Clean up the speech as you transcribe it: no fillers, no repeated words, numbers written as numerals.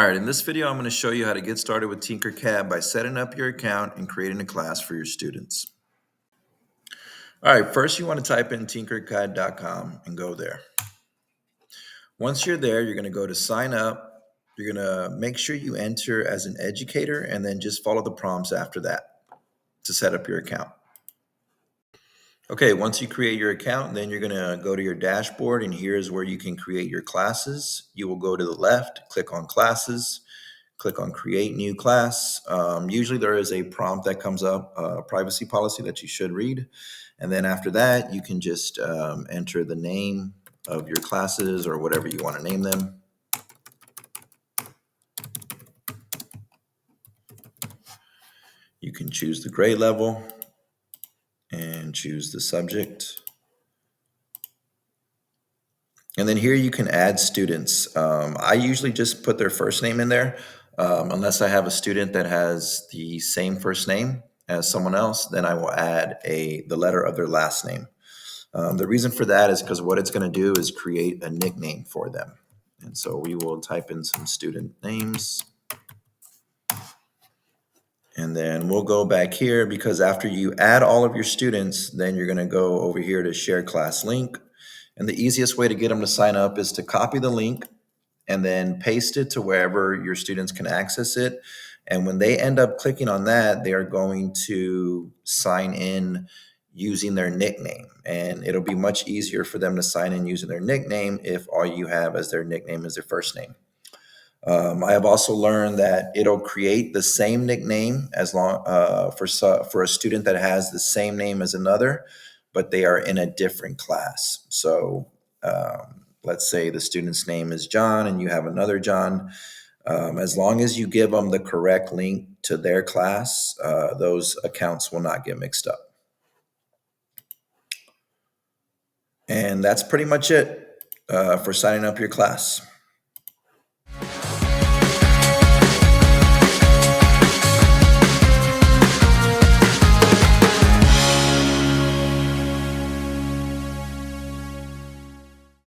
All right, in this video, I'm going to show you how to get started with Tinkercad by setting up your account and creating a class for your students. All right, first you want to type in tinkercad.com and go there. Once you're there, you're going to go to sign up. You're going to make sure you enter as an educator and then just follow the prompts after that to set up your account. Okay, once you create your account, then you're going to go to your dashboard, and here's where you can create your classes. You will go to the left, click on classes, click on create new class. Usually there is a prompt that comes up, a privacy policy that you should read. And then after that, you can just enter the name of your classes or whatever you want to name them. You can choose the grade level and choose the subject. And then here you can add students. I usually just put their first name in there. Unless I have a student that has the same first name as someone else, then I will add the letter of their last name. The reason for that is because what it's going to do is create a nickname for them. And so we will type in some student names. And then we'll go back here, because after you add all of your students, then you're going to go over here to share class link. And the easiest way to get them to sign up is to copy the link and then paste it to wherever your students can access it. And when they end up clicking on that, they are going to sign in using their nickname. And it'll be much easier for them to sign in using their nickname if all you have as their nickname is their first name. I have also learned that it'll create the same nickname as long for a student that has the same name as another, but they are in a different class. So let's say the student's name is John and you have another John. As long as you give them the correct link to their class, those accounts will not get mixed up. And that's pretty much it for signing up your class.